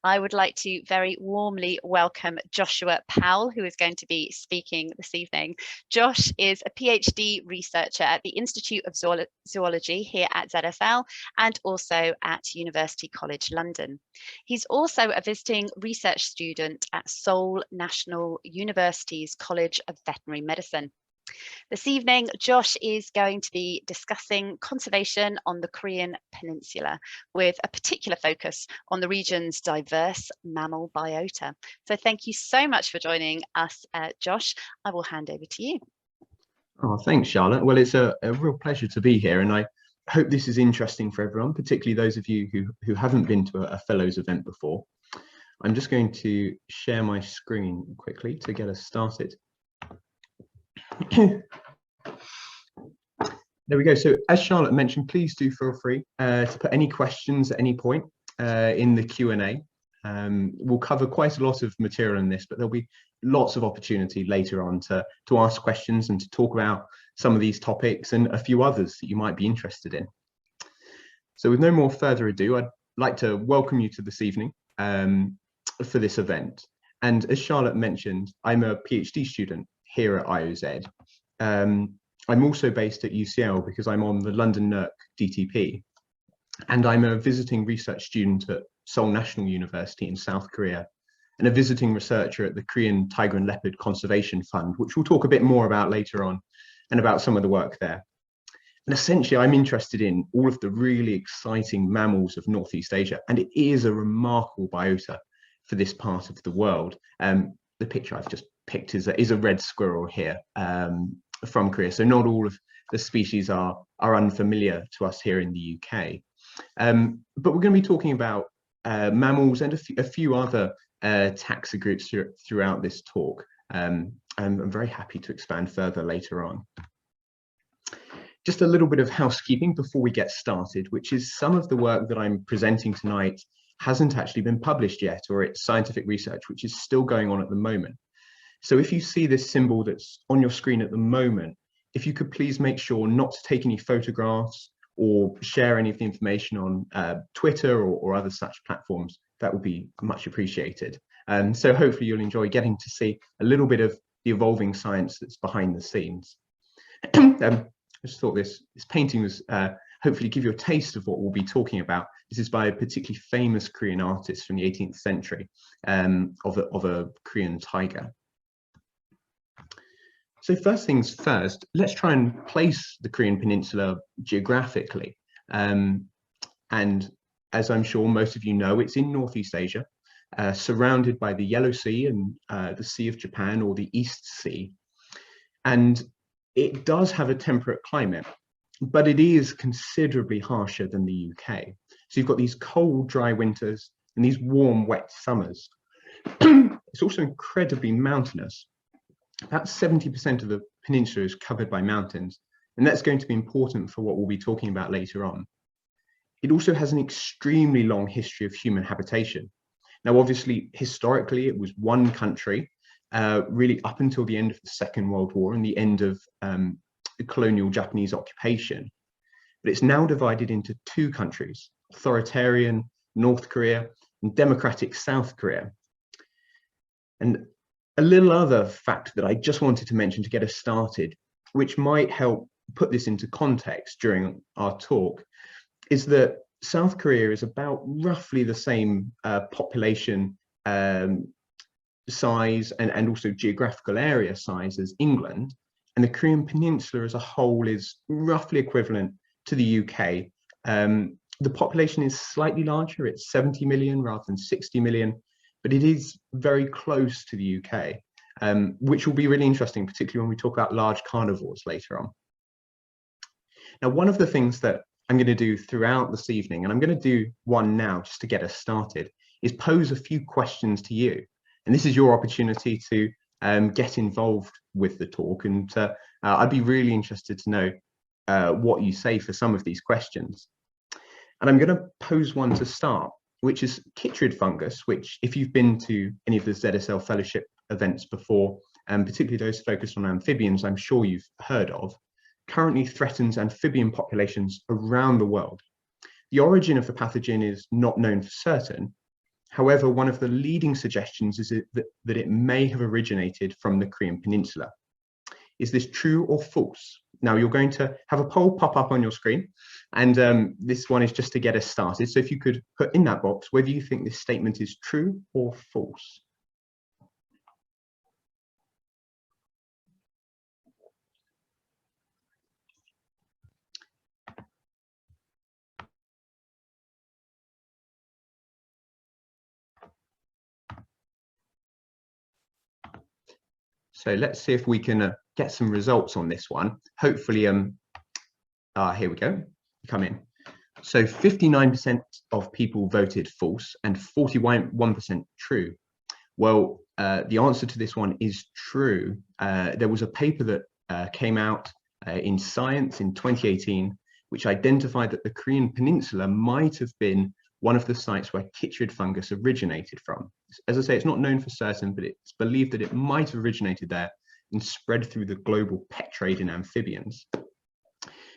I would like to very warmly welcome Joshua Powell, who is going to be speaking this evening. Josh is a PhD researcher at the Institute of Zoology here at ZSL and also at University College London. He's also a visiting research student at Seoul National University's College of Veterinary Medicine. This evening, Josh is going to be discussing conservation on the Korean Peninsula with a particular focus on the region's diverse mammal biota. So thank you so much for joining us, Josh. I will hand over to you. Oh, thanks, Charlotte. Well, it's a real pleasure to be here, and I hope this is interesting for everyone, particularly those of you who haven't been to a Fellows event before. I'm just going to share my screen quickly to get us started. There we go. So as Charlotte mentioned, please do feel free to put any questions at any point in the Q&A. We'll cover quite a lot of material in this, but there'll be lots of opportunity later on to ask questions and to talk about some of these topics and a few others that you might be interested in. So with no more further ado, I'd like to welcome you to this evening for this event. And as Charlotte mentioned, I'm a PhD student here at IOZ. I'm also based at UCL because I'm on the London NERC DTP, and I'm a visiting research student at Seoul National University in South Korea, and a visiting researcher at the Korean Tiger and Leopard Conservation Fund, which we'll talk a bit more about later on, and about some of the work there. And essentially, I'm interested in all of the really exciting mammals of Northeast Asia, and it is a remarkable biota for this part of the world. The picture I've just picked is a red squirrel here from Korea, so not all of the species are unfamiliar to us here in the UK. But we're going to be talking about mammals and a few other taxa groups throughout this talk. I'm very happy to expand further later on. Just a little bit of housekeeping before we get started, which is some of the work that I'm presenting tonight hasn't actually been published yet, or it's scientific research, which is still going on at the moment. So if you see this symbol that's on your screen at the moment, if you could please make sure not to take any photographs or share any of the information on Twitter or other such platforms, that would be much appreciated. So hopefully you'll enjoy getting to see a little bit of the evolving science that's behind the scenes. I just thought this painting was hopefully give you a taste of what we'll be talking about. This is by a particularly famous Korean artist from the 18th century of a Korean tiger. So first things first, let's try and place the Korean Peninsula geographically. And as I'm sure most of you know, it's in Northeast Asia, surrounded by the Yellow Sea and the Sea of Japan, or the East Sea. And it does have a temperate climate, but it is considerably harsher than the UK. So you've got these cold, dry winters and these warm, wet summers. It's also incredibly mountainous. About 70% of the peninsula is covered by mountains, and that's going to be important for what we'll be talking about later on. It also has an extremely long history of human habitation. Now, obviously, historically, it was one country, really up until the end of the Second World War and the end of the colonial Japanese occupation. But it's now divided into two countries: authoritarian North Korea and democratic South Korea. And a little other fact that I just wanted to mention to get us started, which might help put this into context during our talk, is that South Korea is about roughly the same population size and also geographical area size as England, and the Korean Peninsula as a whole is roughly equivalent to the UK. The population is slightly larger, it's 70 million rather than 60 million, but it is very close to the UK, which will be really interesting, particularly when we talk about large carnivores later on. Now, one of the things that I'm going to do throughout this evening, and I'm going to do one now just to get us started, is pose a few questions to you. And this is your opportunity to get involved with the talk. And I'd be really interested to know what you say for some of these questions. And I'm going to pose one to start, which is chytrid fungus, which, if you've been to any of the ZSL Fellowship events before, and particularly those focused on amphibians, I'm sure you've heard of, currently threatens amphibian populations around the world. The origin of the pathogen is not known for certain. However, one of the leading suggestions is that it may have originated from the Korean Peninsula. Is this true or false? Now you're going to have a poll pop up on your screen, and this one is just to get us started. So if you could put in that box whether you think this statement is true or false. So let's see if we can get some results on this one. Hopefully, here we go, come in. So 59% of people voted false and 41% true. Well, the answer to this one is true. There was a paper that came out in Science in 2018, which identified that the Korean Peninsula might have been one of the sites where chytrid fungus originated from. As I say, it's not known for certain, but it's believed that it might have originated there and spread through the global pet trade in amphibians.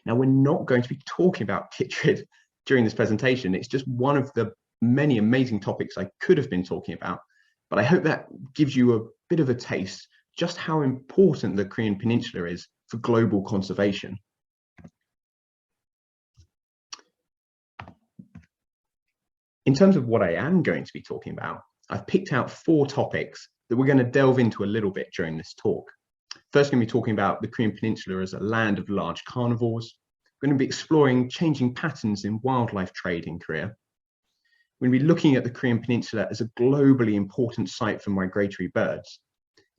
Now, we're not going to be talking about chytrid during this presentation. It's just one of the many amazing topics I could have been talking about, but I hope that gives you a bit of a taste just how important the Korean Peninsula is for global conservation. In terms of what I am going to be talking about, I've picked out 4 topics that we're going to delve into a little bit during this talk. First, we're going to be talking about the Korean Peninsula as a land of large carnivores. We're going to be exploring changing patterns in wildlife trade in Korea. We're going to be looking at the Korean Peninsula as a globally important site for migratory birds.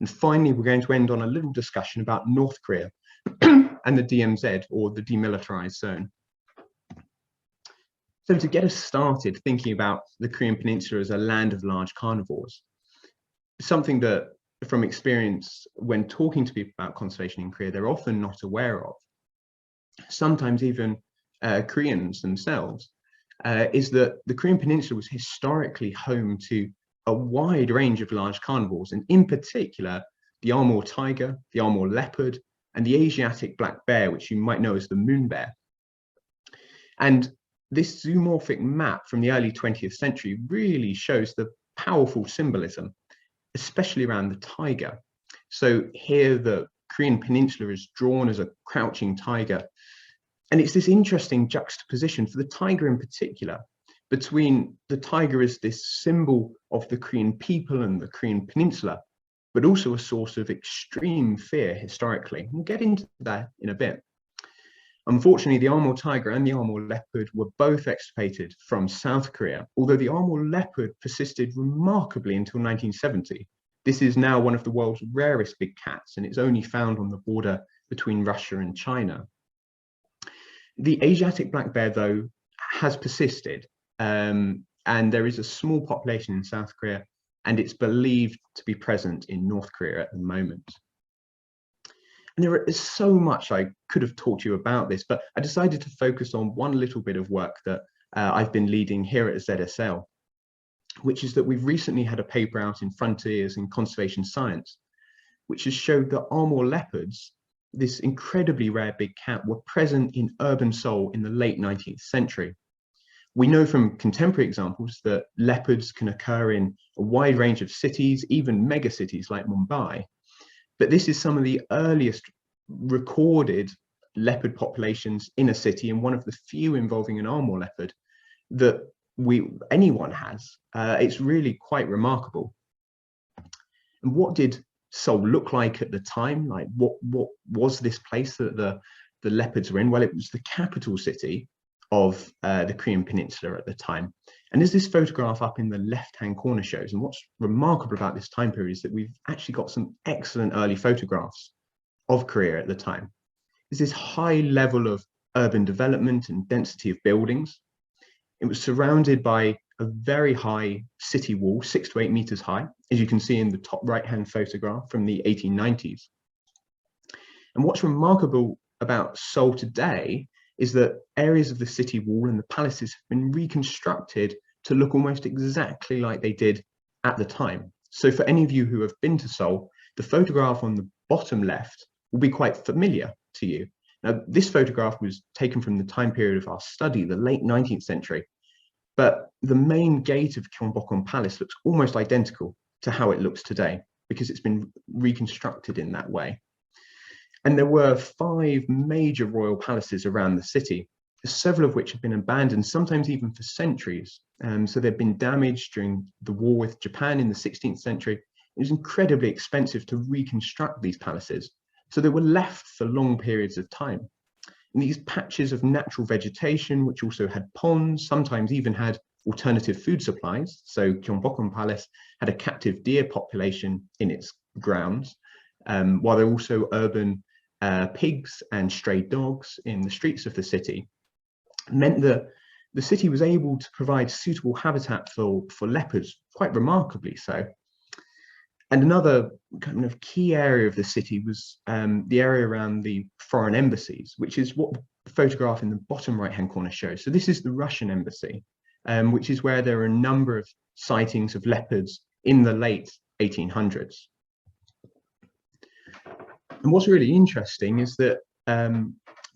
And finally, we're going to end on a little discussion about North Korea and the DMZ, or the demilitarized zone. So to get us started thinking about the Korean Peninsula as a land of large carnivores, something that from experience when talking to people about conservation in Korea, they're often not aware of, sometimes even Koreans themselves, is that the Korean Peninsula was historically home to a wide range of large carnivores, and in particular, the Amur tiger, the Amur leopard, and the Asiatic black bear, which you might know as the moon bear. And this zoomorphic map from the early 20th century really shows the powerful symbolism, especially around the tiger. So here the Korean Peninsula is drawn as a crouching tiger. And it's this interesting juxtaposition for the tiger in particular, between the tiger as this symbol of the Korean people and the Korean Peninsula, but also a source of extreme fear historically. We'll get into that in a bit. Unfortunately, the Amur tiger and the Amur leopard were both extirpated from South Korea, although the Amur leopard persisted remarkably until 1970. This is now one of the world's rarest big cats, and it's only found on the border between Russia and China. The Asiatic black bear, though, has persisted, and there is a small population in South Korea, and it's believed to be present in North Korea at the moment. And there is so much I could have talked to you about this, but I decided to focus on one little bit of work that I've been leading here at ZSL, which is that we've recently had a paper out in Frontiers in Conservation Science, which has showed that Amur leopards, this incredibly rare big cat, were present in urban Seoul in the late 19th century. We know from contemporary examples that leopards can occur in a wide range of cities, even megacities like Mumbai. But this is some of the earliest recorded leopard populations in a city, and one of the few involving an Amur leopard that anyone has. It's really quite remarkable. And what did Seoul look like at the time? Like what was this place that the leopards were in? Well, it was the capital city of the Korean Peninsula at the time. And as this photograph up in the left-hand corner shows, and what's remarkable about this time period is that we've actually got some excellent early photographs of Korea at the time. There's this high level of urban development and density of buildings. It was surrounded by a very high city wall, 6 to 8 meters high, as you can see in the top right-hand photograph from the 1890s. And what's remarkable about Seoul today is that areas of the city wall and the palaces have been reconstructed to look almost exactly like they did at the time. So for any of you who have been to Seoul, the photograph on the bottom left will be quite familiar to you. Now, this photograph was taken from the time period of our study, the late 19th century. But the main gate of Gyeongbokgung Palace looks almost identical to how it looks today, because it's been reconstructed in that way. And there were 5 major royal palaces around the city, several of which have been abandoned, sometimes even for centuries. So they've been damaged during the war with Japan in the 16th century. It was incredibly expensive to reconstruct these palaces, so they were left for long periods of time. And these patches of natural vegetation, which also had ponds, sometimes even had alternative food supplies. So Gyeongbokgung Palace had a captive deer population in its grounds, while there were also urban pigs and stray dogs in the streets of the city, meant that the city was able to provide suitable habitat for leopards, quite remarkably so. And another kind of key area of the city was the area around the foreign embassies, which is what the photograph in the bottom right-hand corner shows. So this is the Russian embassy, which is where there are a number of sightings of leopards in the late 1800s. And what's really interesting is that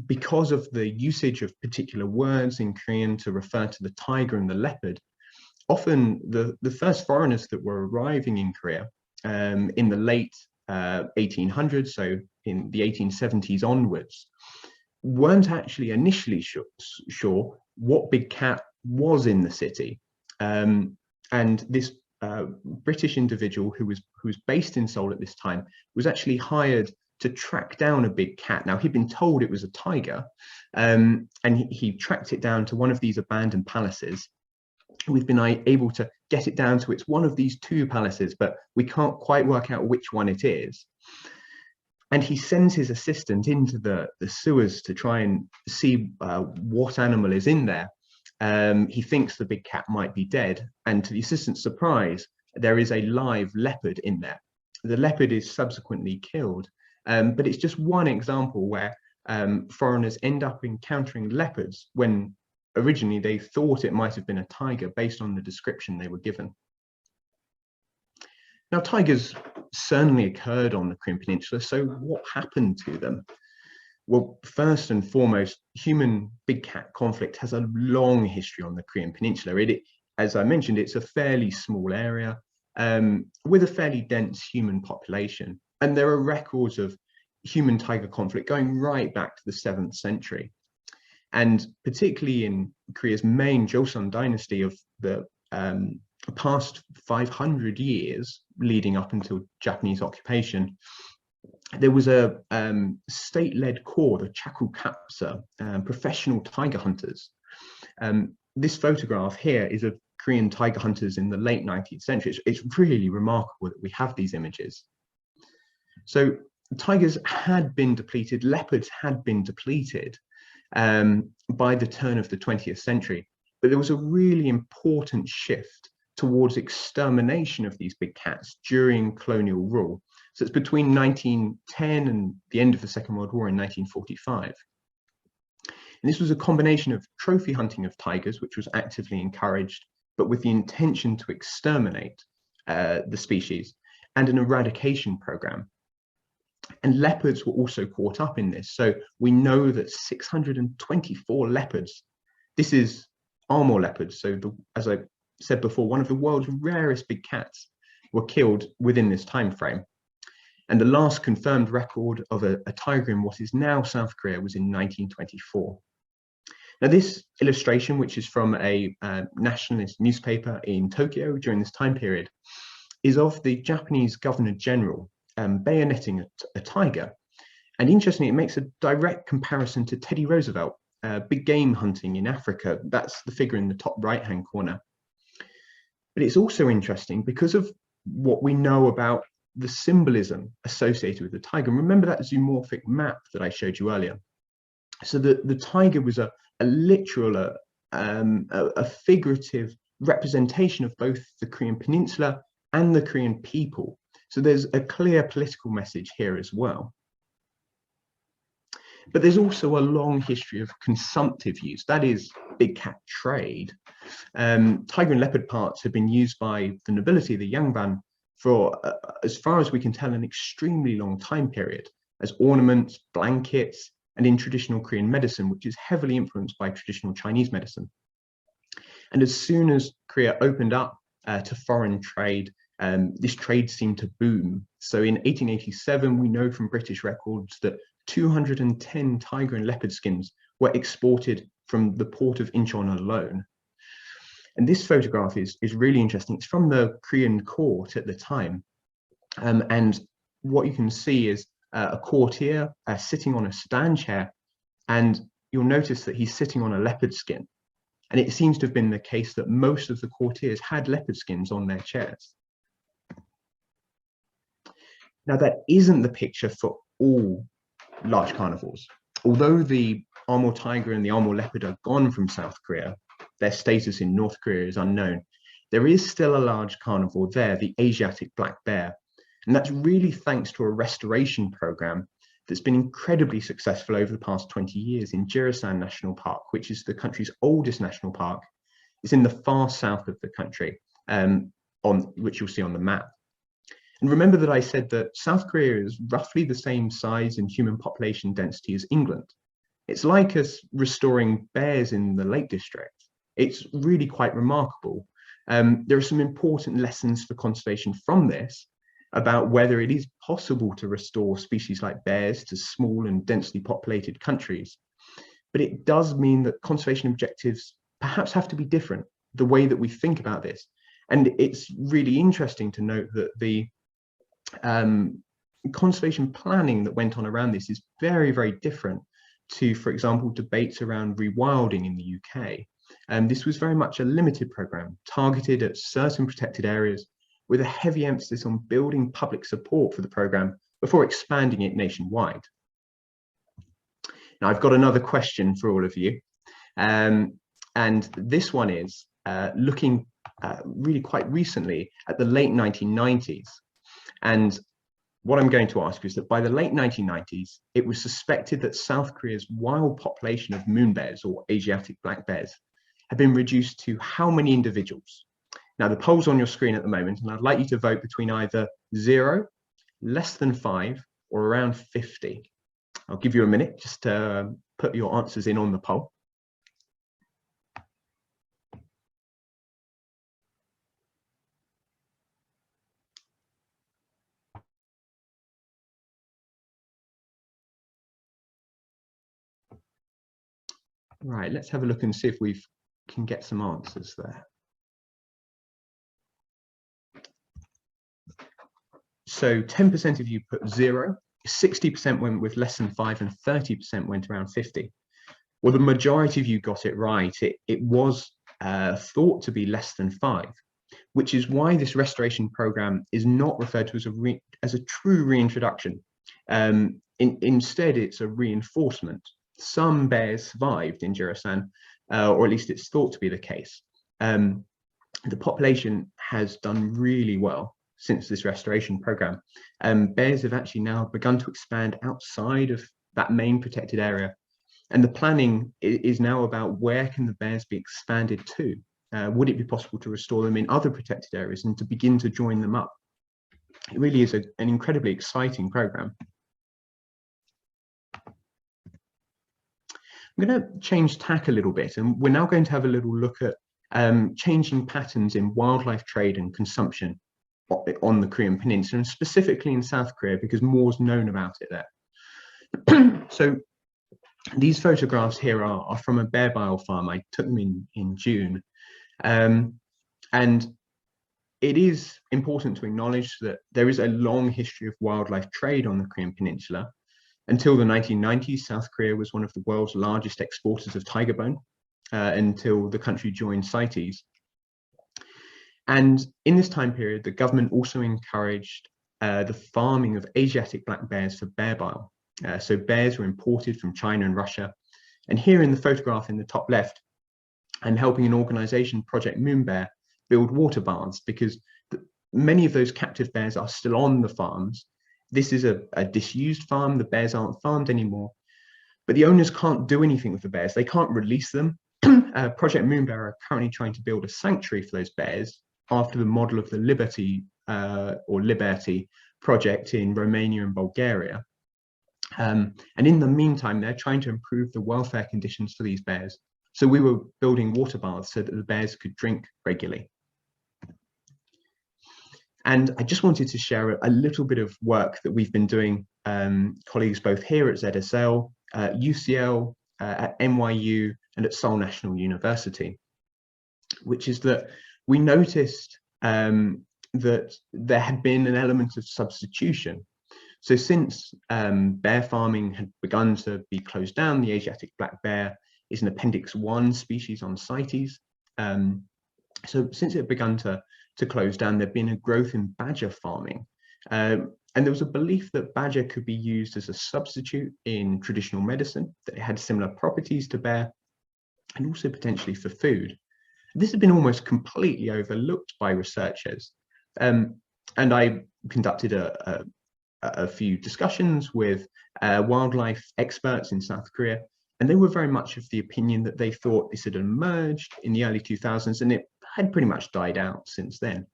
because of the usage of particular words in Korean to refer to the tiger and the leopard, often the first foreigners that were arriving in Korea in the late 1800s, so in the 1870s onwards, weren't actually initially sure what big cat was in the city. And this British individual who was based in Seoul at this time was actually hired to track down a big cat. Now, he'd been told it was a tiger, and he tracked it down to one of these abandoned palaces. We've been able to get it down to it's one of these 2 palaces, but we can't quite work out which one it is. And he sends his assistant into the sewers to try and see what animal is in there. He thinks the big cat might be dead, and to the assistant's surprise, there is a live leopard in there. The leopard is subsequently killed, but it's just one example where foreigners end up encountering leopards when originally they thought it might have been a tiger based on the description they were given. Now, tigers certainly occurred on the Korean Peninsula, so what happened to them? Well, first and foremost, human big cat conflict has a long history on the Korean Peninsula. As I mentioned, it's a fairly small area with a fairly dense human population. And there are records of human tiger conflict going right back to the 7th century. And particularly in Korea's main Joseon dynasty of the past 500 years leading up until Japanese occupation, there was a state-led corps, the Chakukapsa, professional tiger hunters. This photograph here is of Korean tiger hunters in the late 19th century. It's really remarkable that we have these images. So tigers had been depleted, leopards had been depleted by the turn of the 20th century, but there was a really important shift towards extermination of these big cats during colonial rule. So it's between 1910 and the end of the Second World War in 1945. And this was a combination of trophy hunting of tigers, which was actively encouraged, but with the intention to exterminate the species, and an eradication program. And leopards were also caught up in this. So we know that 624 leopards, this is Amur leopards, so as I said before, one of the world's rarest big cats, were killed within this time frame. And the last confirmed record of a tiger in what is now South Korea was in 1924. Now, this illustration, which is from a nationalist newspaper in Tokyo during this time period, is of the Japanese Governor General bayoneting a tiger. And interestingly, it makes a direct comparison to Teddy Roosevelt, big game hunting in Africa. That's the figure in the top right-hand corner. But it's also interesting because of what we know about the symbolism associated with the tiger. Remember that zoomorphic map that I showed you earlier? So the tiger was a literal, a figurative representation of both the Korean Peninsula and the Korean people. So there's a clear political message here as well. But there's also a long history of consumptive use, that is big cat trade. Tiger and leopard parts have been used by the nobility, the Yangban, for, as far as we can tell, an extremely long time period, as ornaments, blankets, and in traditional Korean medicine, which is heavily influenced by traditional Chinese medicine. And as soon as Korea opened up to foreign trade, this trade seemed to boom. So in 1887, we know from British records that 210 tiger and leopard skins were exported from the port of Incheon alone. And this photograph is really interesting. It's from the Korean court at the time. And what you can see is a courtier sitting on a stand chair, and you'll notice that he's sitting on a leopard skin. And it seems to have been the case that most of the courtiers had leopard skins on their chairs. Now, that isn't the picture for all large carnivores. Although the Amur tiger and the Amur leopard are gone from South Korea, their status in North Korea is unknown. There is still a large carnivore there, the Asiatic black bear. And that's really thanks to a restoration program that's been incredibly successful over the past 20 years in Jirisan National Park, which is the country's oldest national park. It's in the far south of the country, which you'll see on the map. And remember that I said that South Korea is roughly the same size and human population density as England. It's like us restoring bears in the Lake District. It's really quite remarkable. There are some important lessons for conservation from this about whether it is possible to restore species like bears to small and densely populated countries. But it does mean that conservation objectives perhaps have to be different, the way that we think about this. And it's really interesting to note that the conservation planning that went on around this is very, very different to, for example, debates around rewilding in the UK. This was very much a limited program targeted at certain protected areas, with a heavy emphasis on building public support for the program before expanding it nationwide. Now, I've got another question for all of you. And this one is looking really quite recently at the late 1990s. And what I'm going to ask is that by the late 1990s, it was suspected that South Korea's wild population of moon bears, or Asiatic black bears, had been reduced to how many individuals? Now, the poll's on your screen at the moment, and I'd like you to vote between either 0, less than 5, or around 50. I'll give you a minute just to put your answers in on the poll. Right, let's have a look and see if we can get some answers there. So 10% of you put 0, 60% went with less than 5, and 30% went around 50. Well, the majority of you got it right. It was thought to be less than 5, which is why this restoration program is not referred to as a true reintroduction. Instead, it's a reinforcement. Some bears survived in Jirisan, or at least it's thought to be the case. The population has done really well since this restoration program. Bears have actually now begun to expand outside of that main protected area. And the planning is now about where can the bears be expanded to? Would it be possible to restore them in other protected areas and to begin to join them up? It really is an incredibly exciting program. I'm going to change tack a little bit, and we're now going to have a little look at changing patterns in wildlife trade and consumption on the Korean Peninsula, and specifically in South Korea, because more's known about it there. So these photographs here are from a bear bile farm. I took them in June. And it is important to acknowledge that there is a long history of wildlife trade on the Korean Peninsula. Until the 1990s, South Korea was one of the world's largest exporters of tiger bone, until the country joined CITES. And in this time period, the government also encouraged the farming of Asiatic black bears for bear bile. So bears were imported from China and Russia. And here in the photograph in the top left, I'm helping an organization, Project Moon Bear, build water baths, because many of those captive bears are still on the farms. This is a disused farm. The bears aren't farmed anymore, but the owners can't do anything with the bears. They can't release them. Project Moon Bear are currently trying to build a sanctuary for those bears after the model of the Liberty project in Romania and Bulgaria. And in the meantime, they're trying to improve the welfare conditions for these bears So we were building water baths so that the bears could drink regularly. And I just wanted to share a little bit of work that we've been doing, colleagues both here at ZSL, UCL, at NYU, and at Seoul National University, which is that we noticed that there had been an element of substitution. So since bear farming had begun to be closed down, the Asiatic black bear is an Appendix 1 species on CITES. So since it had begun to close down, there'd been a growth in badger farming. And there was a belief that badger could be used as a substitute in traditional medicine, that it had similar properties to bear, and also potentially for food. This had been almost completely overlooked by researchers. And I conducted a few discussions with wildlife experts in South Korea, and they were very much of the opinion that they thought this had emerged in the early 2000s and it had pretty much died out since then.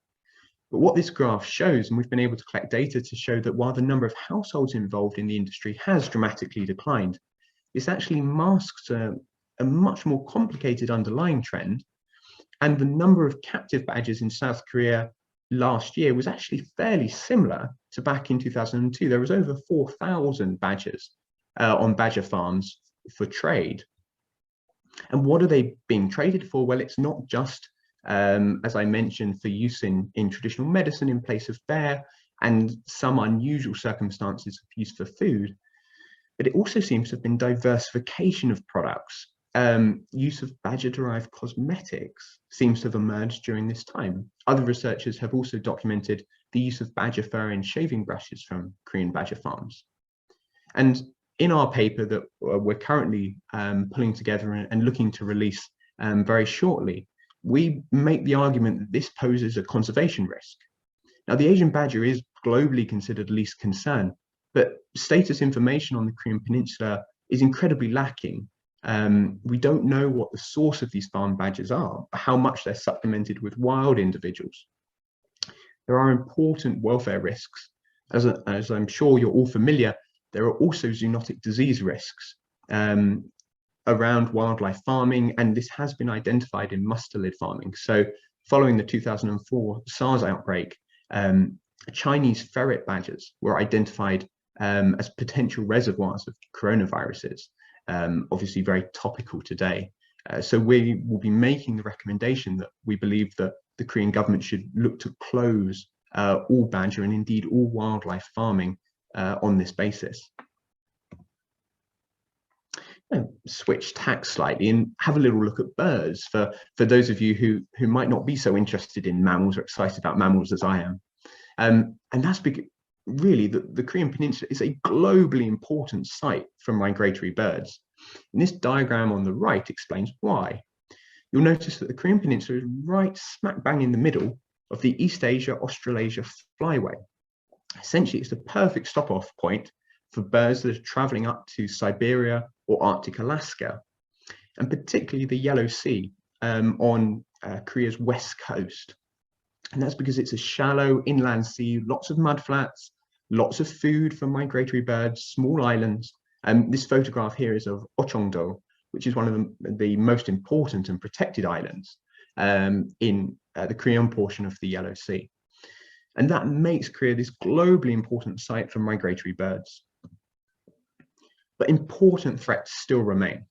But what this graph shows, and we've been able to collect data to show that while the number of households involved in the industry has dramatically declined, this actually masks a much more complicated underlying trend. And the number of captive badgers in South Korea last year was actually fairly similar to back in 2002. There was over 4,000 badgers on badger farms for trade. And what are they being traded for? Well, it's not just, as I mentioned, for use in traditional medicine in place of bear and some unusual circumstances of use for food, but it also seems to have been diversification of products. Use of badger-derived cosmetics seems to have emerged during this time. Other researchers have also documented the use of badger fur in shaving brushes from Korean badger farms. And in our paper that we're currently pulling together and looking to release very shortly, we make the argument that this poses a conservation risk. Now, the Asian badger is globally considered least concern, but status information on the Korean Peninsula is incredibly lacking. We don't know what the source of these farm badgers are, how much they're supplemented with wild individuals. There are important welfare risks. As I'm sure you're all familiar, there are also zoonotic disease risks around wildlife farming, and this has been identified in mustelid farming. So following the 2004 SARS outbreak, Chinese ferret badgers were identified as potential reservoirs of coronaviruses. Obviously very topical today. So we will be making the recommendation that we believe that the Korean government should look to close all badger and indeed all wildlife farming on this basis. Switch tack slightly and have a little look at birds for those of you who might not be so interested in mammals or excited about mammals as I am. And that's because really the Korean Peninsula is a globally important site for migratory birds. And this diagram on the right explains why. You'll notice that the Korean Peninsula is right smack bang in the middle of the East Asia Australasia flyway. Essentially, it's the perfect stop-off point for birds that are traveling up to Siberia or Arctic Alaska, and particularly the Yellow Sea on Korea's west coast. And that's because it's a shallow inland sea, lots of mudflats, lots of food for migratory birds, small islands. This photograph here is of Ochongdo, which is one of the most important and protected islands in the Korean portion of the Yellow Sea. And that makes Korea this globally important site for migratory birds. But important threats still remain.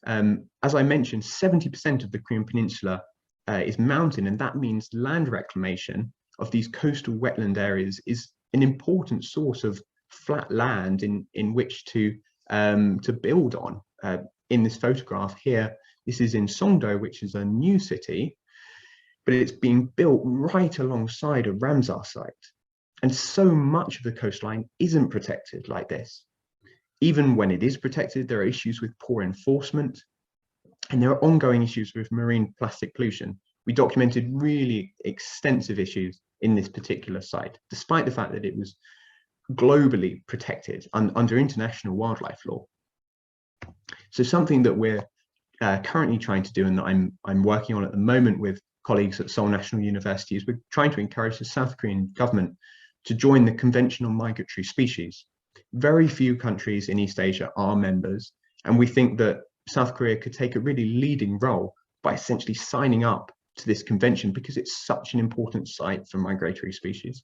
As I mentioned, 70% of the Korean Peninsula is mountain, and that means land reclamation of these coastal wetland areas is an important source of flat land in which to build on. In this photograph here, this is in Songdo, which is a new city, but it's being built right alongside a Ramsar site. And so much of the coastline isn't protected like this. Even when it is protected, there are issues with poor enforcement, and there are ongoing issues with marine plastic pollution. We documented really extensive issues in this particular site, despite the fact that it was globally protected under international wildlife law. So something that we're currently trying to do, and that I'm working on at the moment with colleagues at Seoul National University, is we're trying to encourage the South Korean government to join the Convention on Migratory Species. Very few countries in East Asia are members, and we think that South Korea could take a really leading role by essentially signing up to this convention because it's such an important site for migratory species.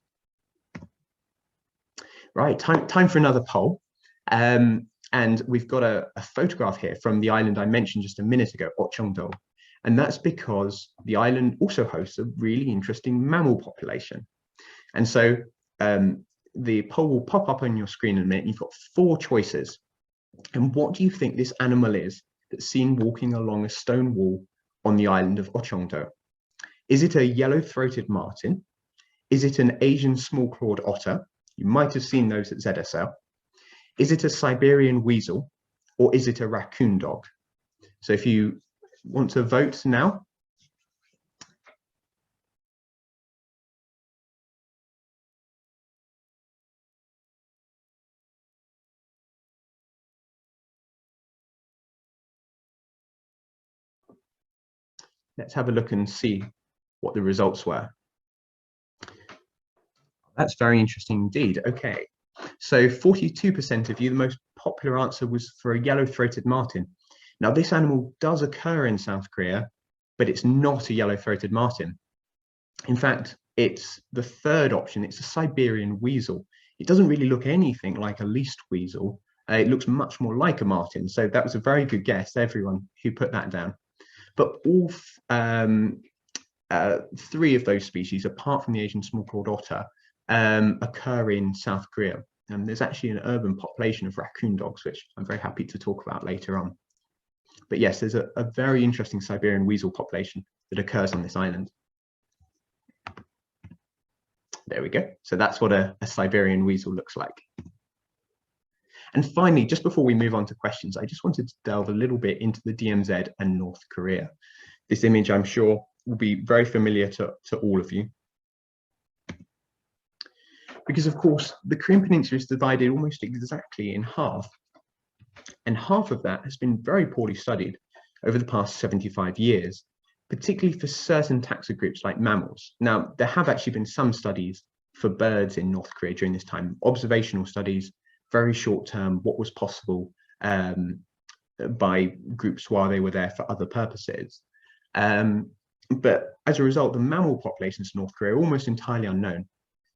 Right, time for another poll. And we've got a photograph here from the island I mentioned just a minute ago, Ochongdo. And that's because the island also hosts a really interesting mammal population. And so the poll will pop up on your screen in a minute. You've got 4 choices. And what do you think this animal is that's seen walking along a stone wall on the island of Ochongdo? Is it a yellow-throated martin? Is it an Asian small-clawed otter? You might have seen those at ZSL. Is it a Siberian weasel, or is it a raccoon dog? So if you want to vote now. Let's have a look and see what the results were. That's very interesting indeed. Okay, so 42% of you, the most popular answer was for a yellow-throated martin. Now, this animal does occur in South Korea, but it's not a yellow-throated martin. In fact, it's the third option. It's a Siberian weasel. It doesn't really look anything like a least weasel. It looks much more like a martin. So that was a very good guess, everyone who put that down. But all 3 of those species, apart from the Asian small-clawed otter, occur in South Korea. And there's actually an urban population of raccoon dogs, which I'm very happy to talk about later on. But yes, there's a very interesting Siberian weasel population that occurs on this island. There we go. So that's what a Siberian weasel looks like. And finally, just before we move on to questions, I just wanted to delve a little bit into the DMZ and North Korea. This image, I'm sure, will be very familiar to all of you. Because, of course, the Korean Peninsula is divided almost exactly in half. And half of that has been very poorly studied over the past 75 years, particularly for certain taxa groups like mammals. Now, there have actually been some studies for birds in North Korea during this time, observational studies, very short term, what was possible by groups while they were there for other purposes. But as a result, the mammal populations in North Korea are almost entirely unknown.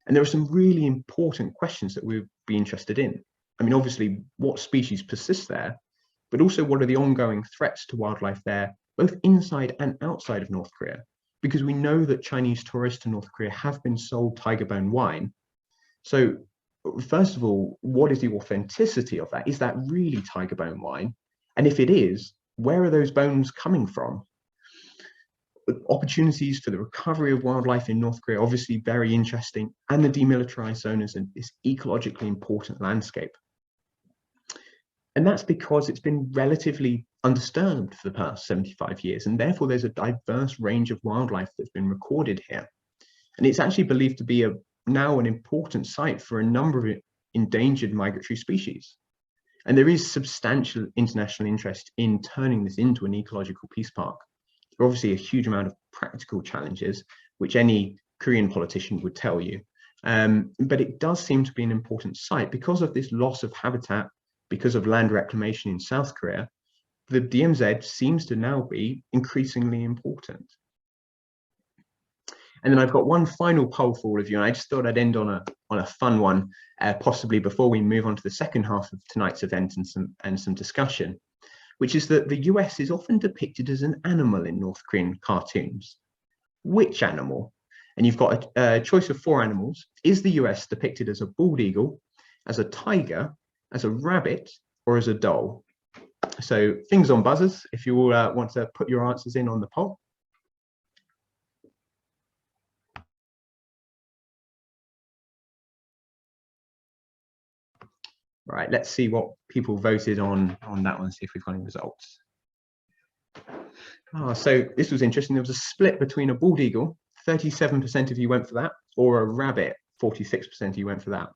And there are some really important questions that we'd be interested in. I mean, obviously, what species persist there, but also what are the ongoing threats to wildlife there, both inside and outside of North Korea? Because we know that Chinese tourists to North Korea have been sold tiger bone wine. So first of all, what is the authenticity of that? Is that really tiger bone wine? And if it is, where are those bones coming from? Opportunities for the recovery of wildlife in North Korea, obviously very interesting, and the demilitarized zone is this ecologically important landscape. And that's because it's been relatively undisturbed for the past 75 years, and therefore there's a diverse range of wildlife that's been recorded here. And it's actually believed to be now an important site for a number of endangered migratory species. And there is substantial international interest in turning this into an ecological peace park. There are obviously a huge amount of practical challenges, which any Korean politician would tell you. But it does seem to be an important site because of this loss of habitat, because of land reclamation in South Korea. The DMZ seems to now be increasingly important. And then I've got one final poll for all of you, and I just thought I'd end on a fun one, possibly before we move on to the second half of tonight's event and some discussion, which is that the US is often depicted as an animal in North Korean cartoons. Which animal? And you've got a choice of 4 animals. Is the US depicted as a bald eagle, as a tiger, as a rabbit, or as a doll? So things on buzzers, if you all want to put your answers in on the poll. All right, let's see what people voted on that one, see if we've got any results. So this was interesting. There was a split between a bald eagle, 37% of you went for that, or a rabbit, 46% of you went for that.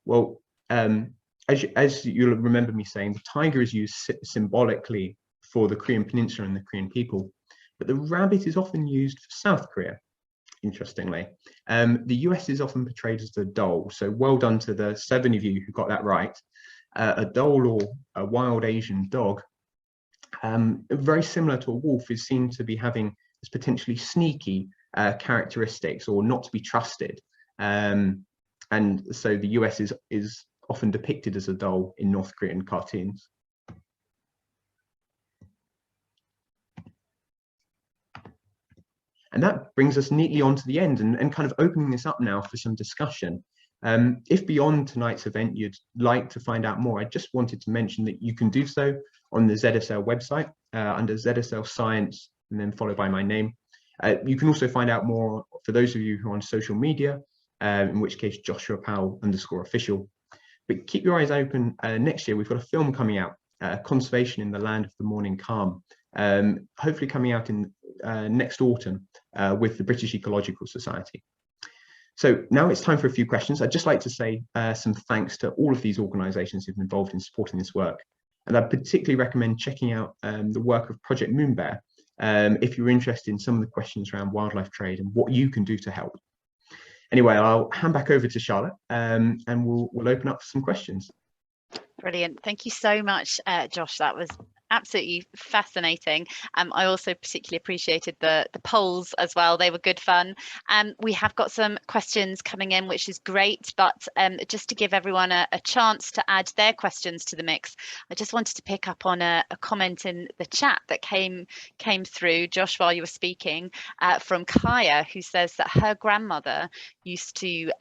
Well, as you'll remember me saying, the tiger is used symbolically for the Korean Peninsula and the Korean people, but the rabbit is often used for South Korea, interestingly. The US is often portrayed as the doll, so well done to the 7 of you who got that right. A doll, or a wild Asian dog, very similar to a wolf, is seen to be having this potentially sneaky characteristics, or not to be trusted. And so the US is often depicted as a doll in North Korean cartoons. And that brings us neatly on to the end, and kind of opening this up now for some discussion. If beyond tonight's event you'd like to find out more, I just wanted to mention that you can do so on the ZSL website under ZSL Science, and then followed by my name. You can also find out more for those of you who are on social media, in which case Joshua Powell _official. But keep your eyes open. Next year we've got a film coming out, Conservation in the Land of the Morning Calm, hopefully coming out in next autumn with the British Ecological Society. So now it's time for a few questions. I'd just like to say some thanks to all of these organisations who've been involved in supporting this work. And I particularly recommend checking out the work of Project Moonbear if you're interested in some of the questions around wildlife trade and what you can do to help. Anyway, I'll hand back over to Charlotte, and we'll open up for some questions. Brilliant. Thank you so much, Josh. That was absolutely fascinating. I also particularly appreciated the polls as well. They were good fun. We have got some questions coming in, which is great, but just to give everyone a chance to add their questions to the mix, I just wanted to pick up on a comment in the chat that came through, Josh, while you were speaking, from Kaya, who says that her grandmother used to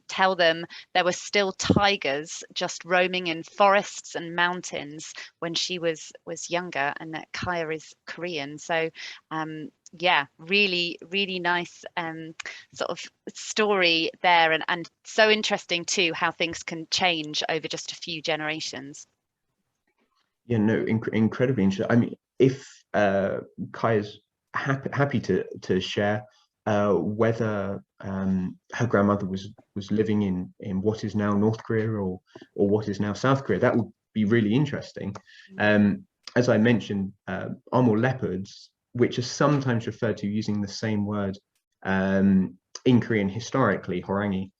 tell them there were still tigers just roaming in forests and mountains when she was younger, and that Kaya is Korean. So yeah, really nice sort of story there, and so interesting too how things can change over just a few generations. Yeah, no, incredibly interesting. I mean, if Kaya's happy to share whether her grandmother was living in what is now North Korea or what is now South Korea, that would be really interesting. As I mentioned, Amur leopards, which are sometimes referred to using the same word in Korean historically, horangi,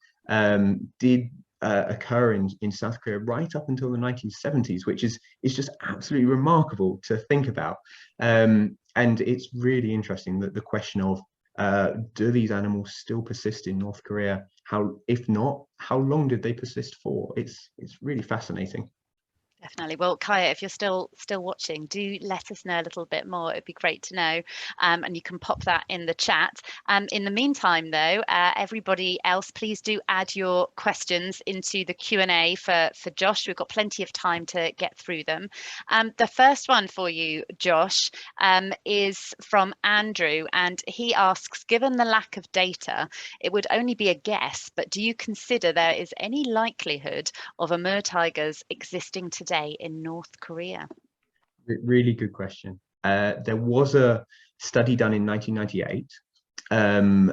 did occur in South Korea right up until the 1970s, which is just absolutely remarkable to think about. And it's really interesting that the question of do these animals still persist in North Korea? If not, how long did they persist for? It's really fascinating. Definitely. Well, Kaya, if you're still watching, do let us know a little bit more. It'd be great to know, and you can pop that in the chat. In the meantime, though, everybody else, please do add your questions into the Q&A for Josh. We've got plenty of time to get through them. The first one for you, Josh, is from Andrew, and he asks, given the lack of data, it would only be a guess, but do you consider there is any likelihood of Amur tigers existing today in North Korea? Really good question. There was a study done in 1998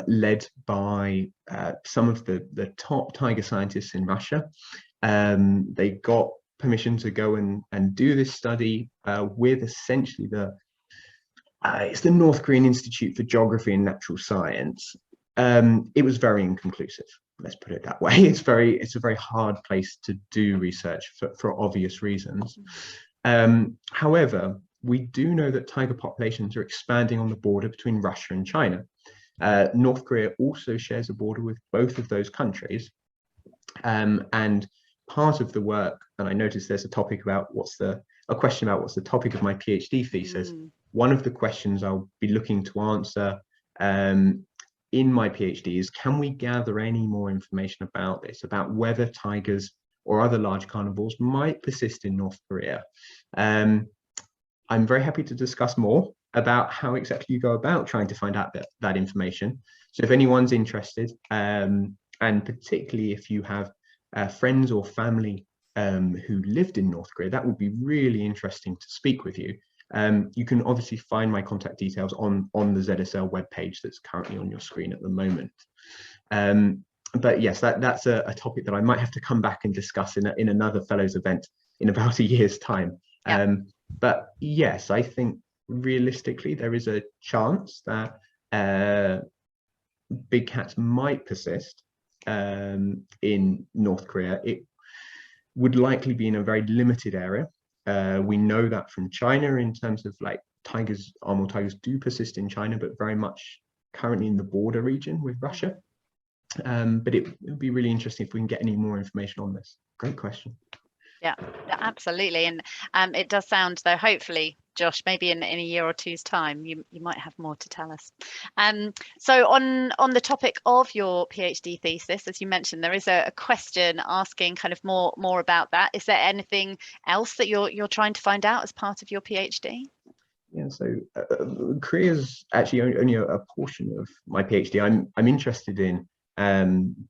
led by some of the top tiger scientists in Russia. They got permission to go and do this study with essentially it's the North Korean Institute for Geography and Natural Science. It was very inconclusive. Let's put it that way. It's a very hard place to do research for obvious reasons. However, we do know that tiger populations are expanding on the border between Russia and China. North Korea also shares a border with both of those countries. And part of the work, and I noticed there's a topic about a question about what's the topic of my PhD thesis. One of the questions I'll be looking to answer in my PhD is, can we gather any more information about this, about whether tigers or other large carnivores might persist in North Korea? I'm very happy to discuss more about how exactly you go about trying to find out that information. So if anyone's interested, and particularly if you have friends or family who lived in North Korea, that would be really interesting to speak with you. You can obviously find my contact details on the ZSL webpage that's currently on your screen at the moment. But yes, that's a topic that I might have to come back and discuss in another Fellows event in about a year's time. Yeah. But yes, I think realistically there is a chance that big cats might persist in North Korea. It would likely be in a very limited area. We know that from China in terms of like Amur tigers do persist in China, but very much currently in the border region with Russia. But it would be really interesting if we can get any more information on this. Great question. Yeah, absolutely. And it does sound, though, hopefully, Josh, maybe in a year or two's time, you might have more to tell us. So on the topic of your PhD thesis, as you mentioned, there is a question asking kind of more about that. Is there anything else that you're trying to find out as part of your PhD? Yeah, so Korea is actually only a portion of my PhD. I'm interested in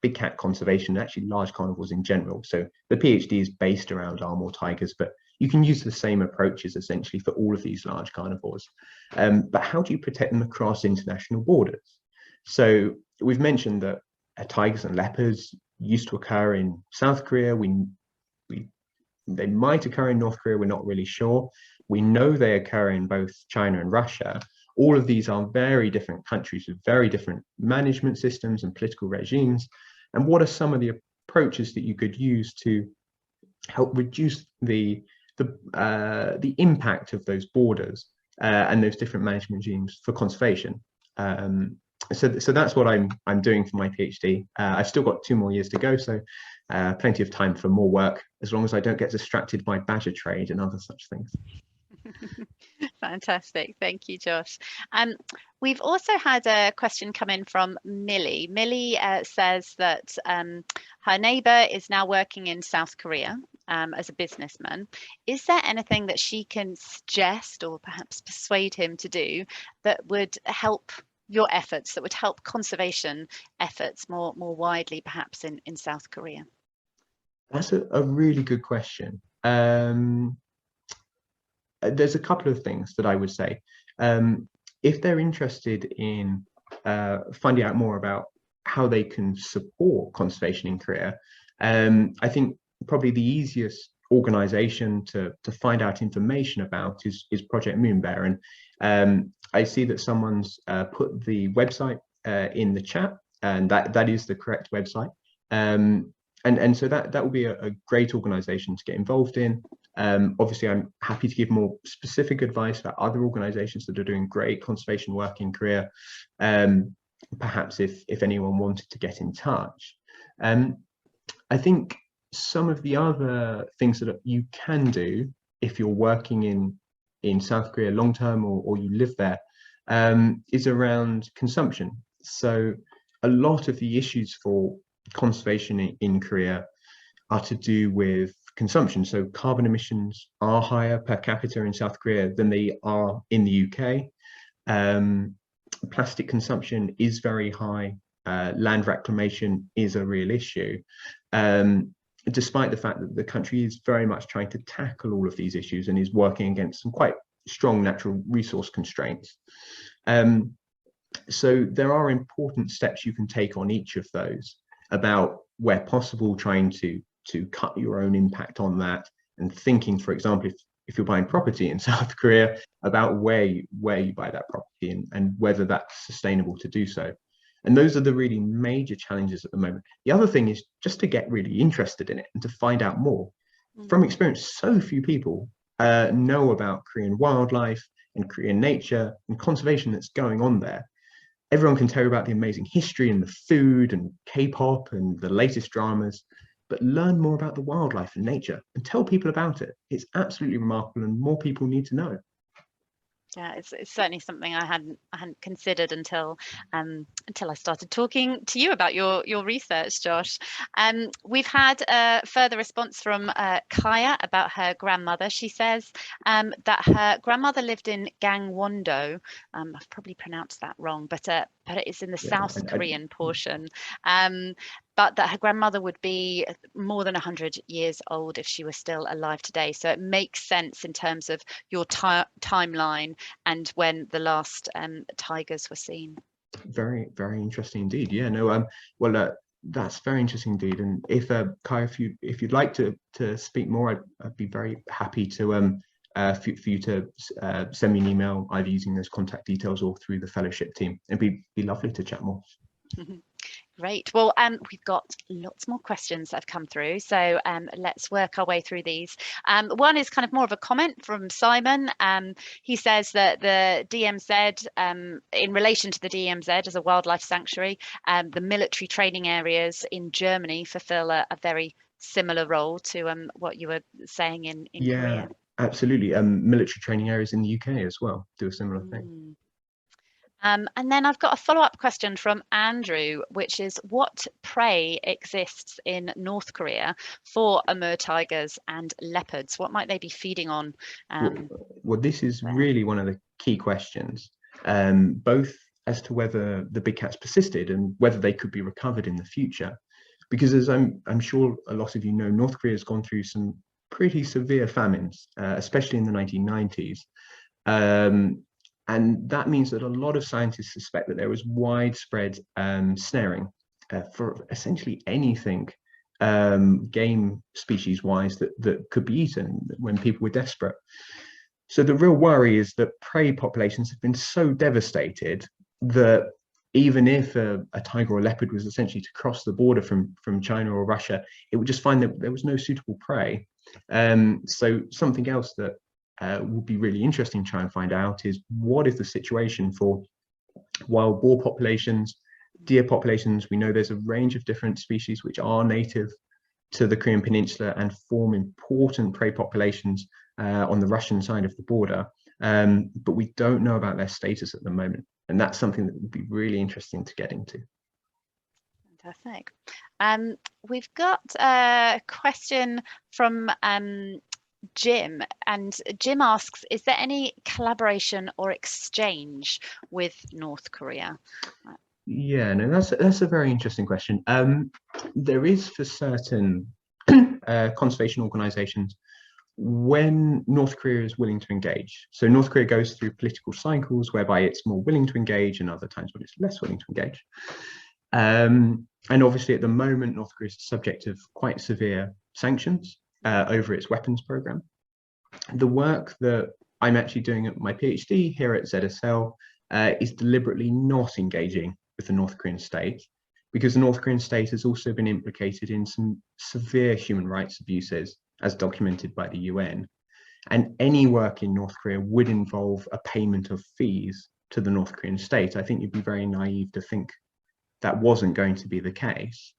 big cat conservation, actually large carnivores in general. So the PhD is based around Amur tigers, but you can use the same approaches essentially for all of these large carnivores. But how do you protect them across international borders? So we've mentioned that tigers and leopards used to occur in South Korea. They might occur in North Korea, we're not really sure. We know they occur in both China and Russia. All of these are very different countries with very different management systems and political regimes. And what are some of the approaches that you could use to help reduce the impact of those borders and those different management regimes for conservation? So that's what I'm doing for my PhD. I've still got 2 more years to go, so plenty of time for more work, as long as I don't get distracted by badger trade and other such things. Fantastic. Thank you, Josh. We've also had a question come in from Millie. Millie says that her neighbour is now working in South Korea as a businessman. Is there anything that she can suggest or perhaps persuade him to do that would help your efforts, that would help conservation efforts more widely, perhaps in South Korea? That's a really good question. There's a couple of things that I would say. If they're interested in finding out more about how they can support conservation in Korea, I think probably the easiest organization to find out information about is Project Moonbear. And I see that someone's put the website in the chat, and that is the correct website. And so that will be a great organization to get involved in. Obviously, I'm happy to give more specific advice about other organizations that are doing great conservation work in Korea, perhaps if anyone wanted to get in touch. I think some of the other things that you can do if you're working in South Korea long term or you live there is around consumption. So a lot of the issues for conservation in Korea are to do with consumption. So carbon emissions are higher per capita in South Korea than they are in the UK. Plastic consumption is very high. Land reclamation is a real issue, despite the fact that the country is very much trying to tackle all of these issues and is working against some quite strong natural resource constraints. So there are important steps you can take on each of those, about where possible trying to cut your own impact on that, and thinking, for example, if you're buying property in South Korea, about where you buy that property and whether that's sustainable to do so. And those are the really major challenges at the moment. The other thing is just to get really interested in it and to find out more. From experience, so few people know about Korean wildlife and Korean nature and conservation that's going on there. Everyone can tell you about the amazing history and the food and K-pop and the latest dramas, but learn more about the wildlife and nature and tell people about it. It's absolutely remarkable, and more people need to know. Yeah, it's certainly something I hadn't considered until I started talking to you about your research, Josh. We've had a further response from Kaya about her grandmother. She says that her grandmother lived in Gangwon-do. I've probably pronounced that wrong, but it's in the South Korean portion. But that her grandmother would be more than 100 years old if she was still alive today. So it makes sense in terms of your timeline and when the last tigers were seen. Very, very interesting indeed. Yeah, no, that's very interesting indeed. And if Kai, if you'd like to speak more, I'd be very happy to for you to send me an email, either using those contact details or through the fellowship team. It'd be lovely to chat more. Great. Well, we've got lots more questions that have come through, so let's work our way through these. One is kind of more of a comment from Simon. He says that the DMZ, in relation to the DMZ as a wildlife sanctuary, the military training areas in Germany fulfill a very similar role to what you were saying in Korea. Absolutely. Military training areas in the UK as well do a similar thing. And then I've got a follow-up question from Andrew, which is what prey exists in North Korea for Amur tigers and leopards? What might they be feeding on? Well, this is really one of the key questions, both as to whether the big cats persisted and whether they could be recovered in the future. Because as I'm sure a lot of you know, North Korea has gone through some pretty severe famines, especially in the 1990s. And that means that a lot of scientists suspect that there was widespread snaring for essentially anything game species wise that could be eaten when people were desperate. So the real worry is that prey populations have been so devastated that even if a tiger or a leopard was essentially to cross the border from China or Russia, it would just find that there was no suitable prey. So something else that would be really interesting to try and find out is what is the situation for wild boar populations, deer populations. We know there's a range of different species which are native to the Korean Peninsula and form important prey populations on the Russian side of the border, but we don't know about their status at the moment, and that's something that would be really interesting to get into. Fantastic. We've got a question from Jim, and Jim asks, is there any collaboration or exchange with North Korea? Yeah, no, that's a very interesting question. There is for certain conservation organizations when North Korea is willing to engage. So North Korea goes through political cycles whereby it's more willing to engage and other times when it's less willing to engage. And obviously at the moment, North Korea is subject of quite severe sanctions over its weapons program. The work that I'm actually doing at my PhD here at ZSL is deliberately not engaging with the North Korean state, because the North Korean state has also been implicated in some severe human rights abuses as documented by the UN. And any work in North Korea would involve a payment of fees to the North Korean state. I think you'd be very naive to think that wasn't going to be the case.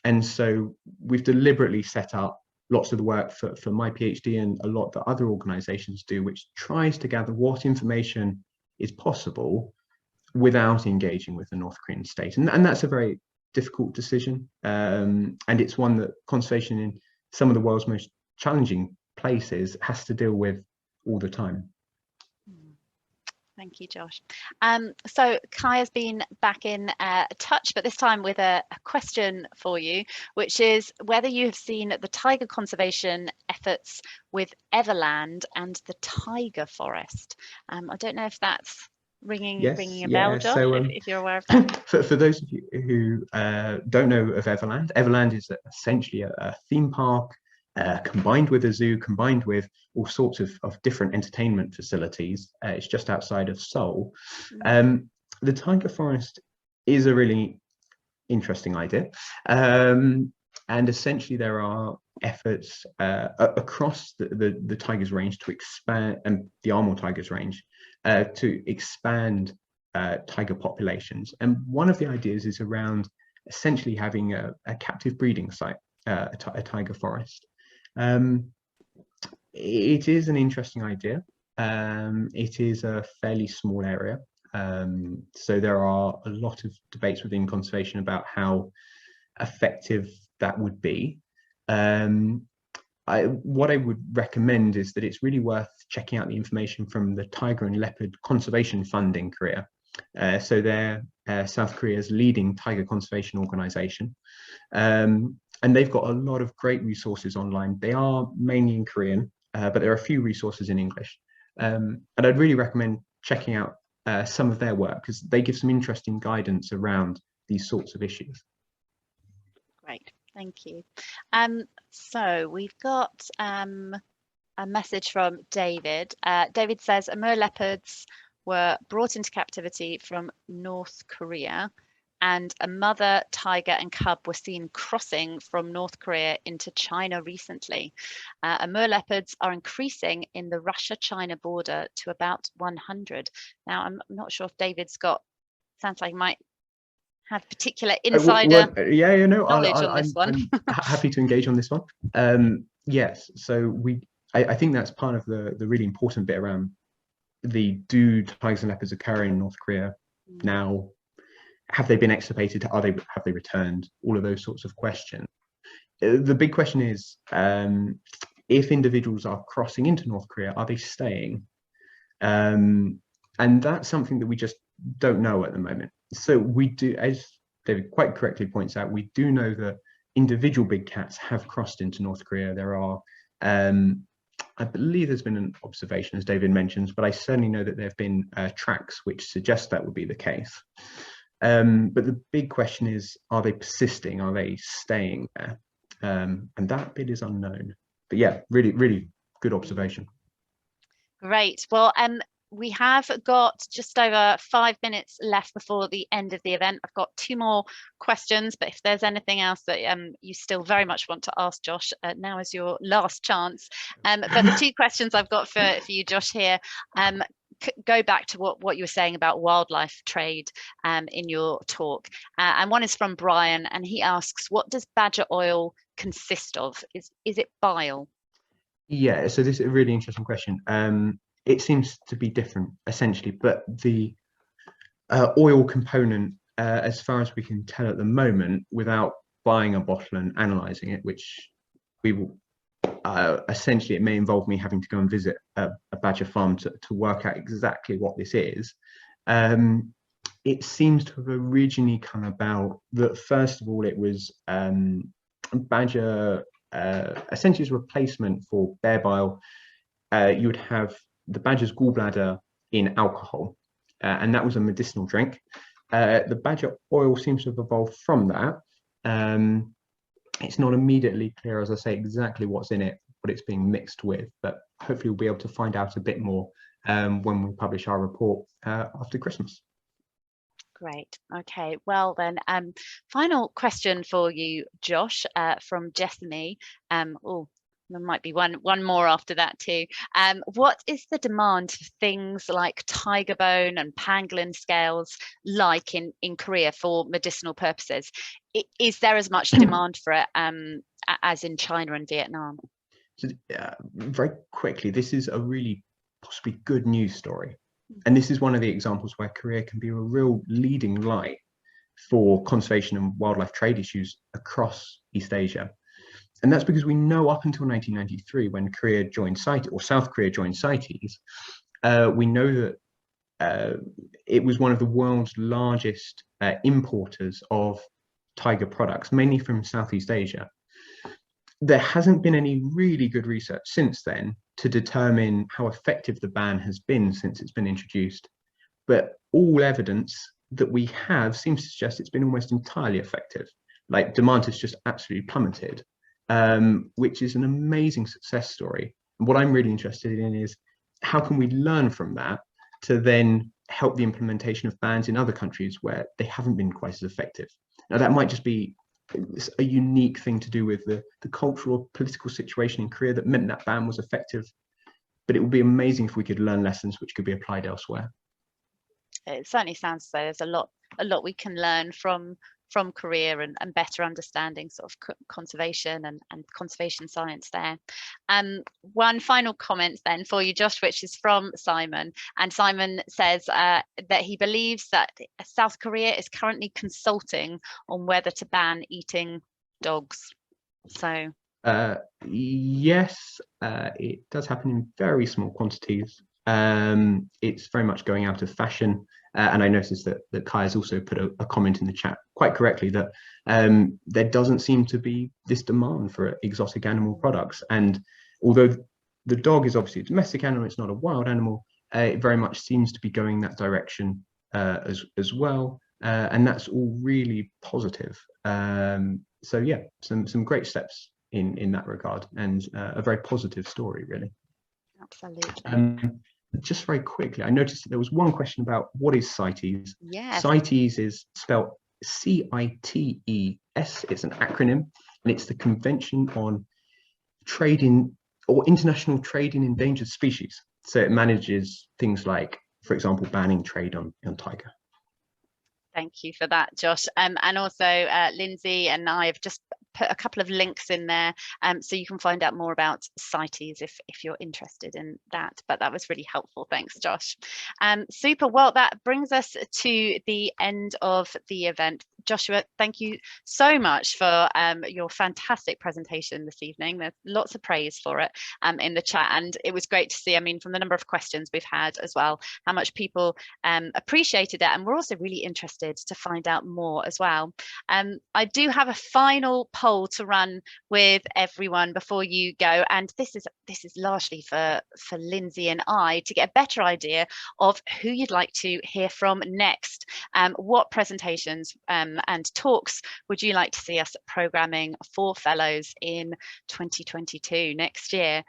And so we've deliberately set up lots of the work for my PhD and a lot that other organizations do, which tries to gather what information is possible without engaging with the North Korean state. And that's a very difficult decision. And it's one that conservation in some of the world's most challenging places has to deal with all the time. Thank you, Josh. So Kai has been back in touch, but this time with a question for you, which is whether you have seen the tiger conservation efforts with Everland and the tiger forest. I don't know if that's ringing a bell, Josh, so, if you're aware of that. For those of you who don't know of Everland, Everland is essentially a theme park combined with a zoo, combined with all sorts of different entertainment facilities. It's just outside of Seoul. The tiger forest is a really interesting idea. And essentially there are efforts across the tigers range to expand, and the Amur tigers range, to expand tiger populations. And one of the ideas is around essentially having a captive breeding site, a tiger forest. It is an interesting idea. It is a fairly small area. So there are a lot of debates within conservation about how effective that would be. What I would recommend is that it's really worth checking out the information from the Tiger and Leopard Conservation Fund in Korea. So they're South Korea's leading tiger conservation organization. And they've got a lot of great resources online. They are mainly in Korean, but there are a few resources in English. And I'd really recommend checking out some of their work because they give some interesting guidance around these sorts of issues. Great, thank you. So we've got a message from David. David says Amur leopards were brought into captivity from North Korea. and a mother tiger and cub were seen crossing from North Korea into China recently. Amur leopards are increasing in the Russia-China border to about 100. Now, I'm not sure if David's got, sounds like he might have particular insider knowledge on this one. I'm happy to engage on this one. Yes, so I think that's part of the really important bit around do tigers and leopards occur in North Korea now? Have they been extirpated? Have they returned? All of those sorts of questions. The big question is, if individuals are crossing into North Korea, are they staying? And that's something that we just don't know at the moment. So we do, as David quite correctly points out, we do know that individual big cats have crossed into North Korea. There are, I believe there's been an observation, as David mentions, but I certainly know that there have been tracks which suggest that would be the case. But the big question is, are they persisting? Are they staying there? And that bit is unknown. But yeah, really, really good observation. Great. Well, we have got just over 5 minutes left before the end of the event. I've got 2 more questions, but if there's anything else that you still very much want to ask Josh, now is your last chance. But the 2 questions I've got for you, Josh, here, go back to what you were saying about wildlife trade in your talk. And one is from Brian, and he asks, what does badger oil consist of? Is it bile? Yeah, so this is a really interesting question. It seems to be different, essentially, but the oil component, as far as we can tell at the moment, without buying a bottle and analysing it, which we will, essentially it may involve me having to go and visit a badger farm to work out exactly what this is. It seems to have originally come about that, first of all, it was badger, essentially as a replacement for bear bile. You would have the badger's gallbladder in alcohol, and that was a medicinal drink. The badger oil seems to have evolved from that. It's not immediately clear, as I say, exactly what's in it, what it's being mixed with, but hopefully we'll be able to find out a bit more when we publish our report after Christmas. Great. Okay. Well then, final question for you, Josh, from Jessamy. Oh, there might be one more after that too. What is the demand for things like tiger bone and pangolin scales like in Korea for medicinal purposes? Is there as much demand for it as in China and Vietnam? So, very quickly, this is a really possibly good news story. And this is one of the examples where Korea can be a real leading light for conservation and wildlife trade issues across East Asia. And that's because we know up until 1993, when Korea joined CITES, or South Korea joined CITES, we know that it was one of the world's largest importers of tiger products, mainly from Southeast Asia. There hasn't been any really good research since then to determine how effective the ban has been since it's been introduced. But all evidence that we have seems to suggest it's been almost entirely effective. Like, demand has just absolutely plummeted, which is an amazing success story. And what I'm really interested in is, how can we learn from that to then help the implementation of bans in other countries where they haven't been quite as effective? Now, that might just be a unique thing to do with the cultural, political situation in Korea that meant that ban was effective, but it would be amazing if we could learn lessons which could be applied elsewhere. It certainly sounds as though there's a lot we can learn from Korea and better understanding sort of conservation and conservation science there. One final comment then for you, Josh, which is from Simon. And Simon says that he believes that South Korea is currently consulting on whether to ban eating dogs. So yes, it does happen in very small quantities. It's very much going out of fashion. And I noticed that Kai has also put a comment in the chat quite correctly that there doesn't seem to be this demand for exotic animal products. And although the dog is obviously a domestic animal, it's not a wild animal, it very much seems to be going that direction as well. And that's all really positive. So yeah, some great steps in that regard, and a very positive story, really. Absolutely. Just very quickly, I noticed that there was one question about what is CITES. Yes. CITES is spelled CITES. It's an acronym, and it's the Convention on Trading or International Trade in Endangered Species. So it manages things like, for example, banning trade on tiger. Thank you for that, Josh. And also Lyndsey and I have just put a couple of links in there so you can find out more about CITES if you're interested in that. But that was really helpful. Thanks, Josh. Super. Well, that brings us to the end of the event. Joshua, thank you so much for your fantastic presentation this evening. There's lots of praise for it in the chat, and it was great to see, I mean, from the number of questions we've had as well, how much people appreciated it, and we're also really interested to find out more as well. I do have a final poll to run with everyone before you go, and this is largely for Lyndsey and I to get a better idea of who you'd like to hear from next. What presentations and talks would you like to see us programming for fellows in 2022 next year?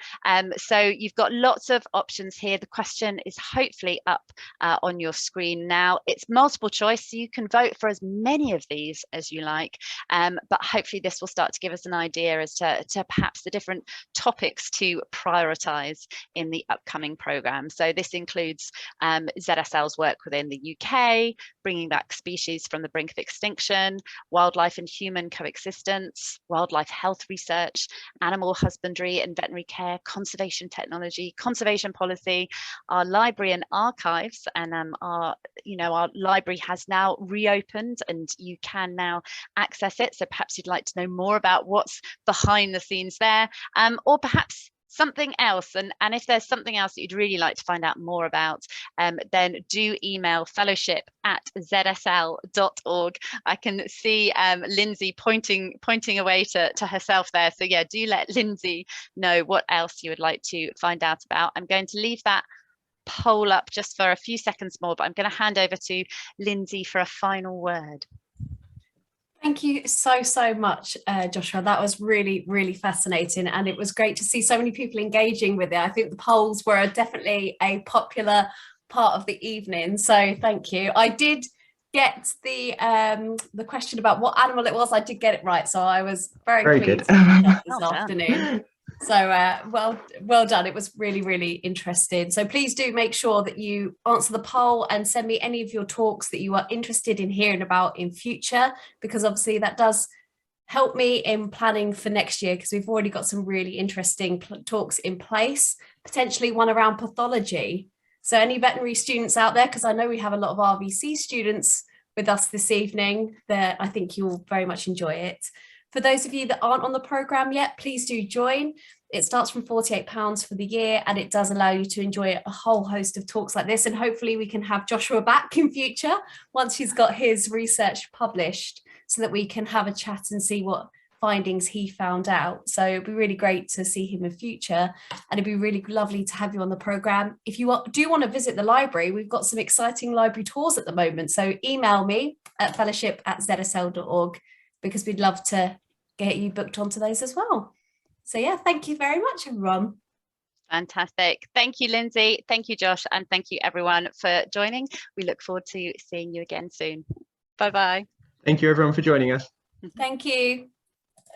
So you've got lots of options here. The question is hopefully up on your screen now. It's multiple choice, so you can vote for as many of these as you like, but hopefully this will start to give us an idea as to perhaps the different topics to prioritize in the upcoming program. So this includes ZSL's work within the UK, bringing back species from the brink of extinction, wildlife and human coexistence, wildlife health research, animal husbandry and veterinary care, conservation technology, conservation policy, our library and archives, and our library has now reopened and you can now access it. So perhaps you'd like to know more about what's behind the scenes there, or perhaps something else, and if there's something else that you'd really like to find out more about, then do email fellowship@zsl.org. I can see Lyndsey pointing away to herself there, so yeah, do let Lyndsey know what else you would like to find out about. I'm going to leave that poll up just for a few seconds more, but I'm going to hand over to Lyndsey for a final word. Thank you so much, Joshua. That was really, really fascinating, and it was great to see so many people engaging with it. I think the polls were definitely a popular part of the evening, so thank you. I did get the question about what animal it was. I did get it right, so I was very pleased this afternoon. So well done. It was really, really interesting. So please do make sure that you answer the poll and send me any of your talks that you are interested in hearing about in future, because obviously that does help me in planning for next year, because we've already got some really interesting talks in place, potentially one around pathology. So any veterinary students out there, because I know we have a lot of RVC students with us this evening, that I think you'll very much enjoy it. For those of you that aren't on the programme yet, please do join. It starts from £48 for the year, and it does allow you to enjoy a whole host of talks like this. And hopefully we can have Joshua back in future once he's got his research published, so that we can have a chat and see what findings he found out. So it'd be really great to see him in future, and it'd be really lovely to have you on the programme. If you do want to visit the library, we've got some exciting library tours at the moment. So email me at fellowship@zsl.org, because we'd love to get you booked onto those as well. So yeah, thank you very much, everyone. Fantastic. Thank you, Lyndsey. Thank you, Josh. And thank you, everyone, for joining. We look forward to seeing you again soon. Bye-bye. Thank you, everyone, for joining us. Thank you.